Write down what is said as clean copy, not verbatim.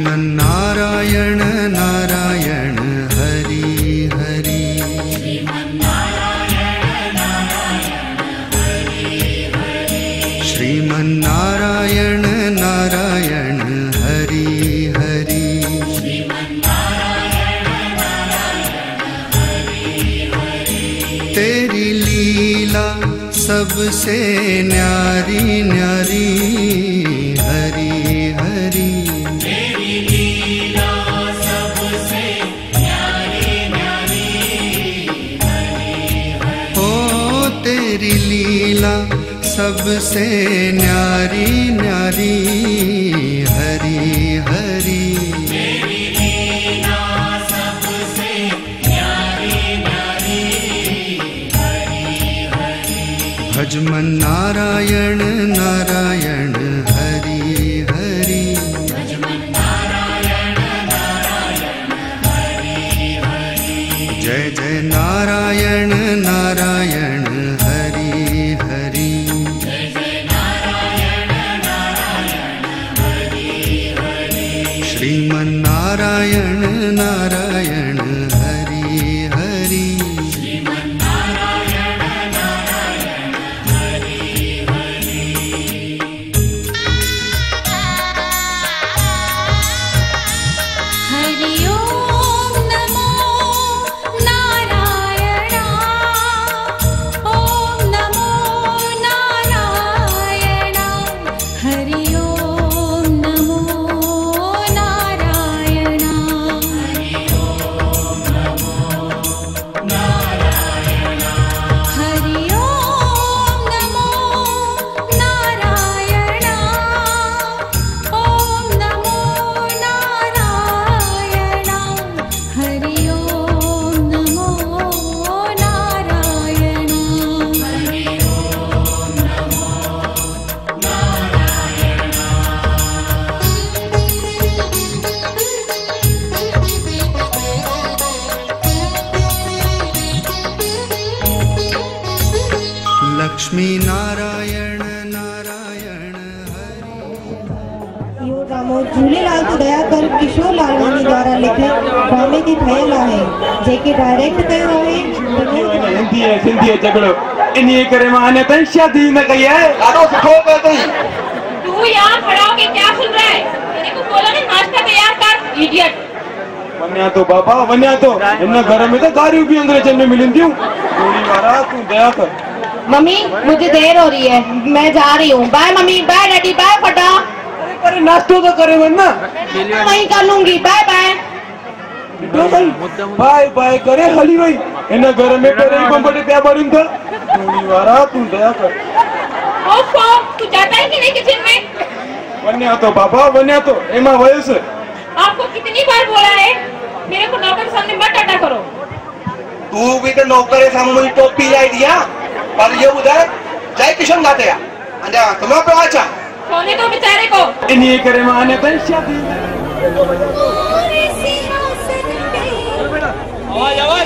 श्रीमन्नारायण नारायण हरि हरि। श्रीमन्नारायण नारायण हरि हरि। तेरी लीला सबसे न्यारी न्यारी हरि हरि। तेरी लीला सबसे न्यारी न्यारी हरि हरि। ओ तेरी लीला सबसे न्यारी न्यारी हरि हरि। तेरी लीला सबसे न्यारी न्यारी हरि हरि। भजमन नारायण नारायण हरि हरि। भजमन नारायण नारायण हरि हरि। जय जय नारायण नारायण हरि हरि। जय जय नारायण नारायण हरि हरि। श्रीमन्नारायण नारायण हरि हरि। लक्ष्मी नारायण नारायण हरि। इहो ड्रामो झूलेलाल तो दया कर किशोर लालवानी द्वारा लिखियल ड्रामे जी ठहियल आहे, जेके डायरेक्ट कयो आहे हिंदी है सिंधी है झगड़ो। इन्हीं करे मां अने ताईं शादी न कई है। ॾाढो सुठो कयो अथई। तू यहाँ खड़ा होके क्या सुन रहा है? तेरे को बोला ना नाश्ता तैयार कर, इडियट। वन्या तो बाबा वन्या तो इन घर में तो दारू भी अंग्रेजन में मिलंदियूं। थोड़ी वारा तू दया कर। मम्मी मुझे देर हो रही है, मैं जा रही हूँ। Bye mummy, bye daddy, bye फटा। अरे नाश्तो तो करे वरना वहीं कर लूंगी। Bye bye. बाय बाय करे हली वही। इन घर में पहले ही बम्बटे प्या मारिन था। थोड़ी वारा तू दया कर। ओफो, तू जाता है कि नहीं किचन में? वन्या तो बाबा वन्या तो एमा वयस। आपको कितनी बार बोला है मेरे को नौकर सामने मत अड्डा करो। तू भी तो नौकर सामने टोपी लाई दिया पर ये उधर जय किशन गाते या अंजा तुम्हें पे आचा सोने तो बेचारे को। इन्हीं करे माने तो शादी। आवाज आवाज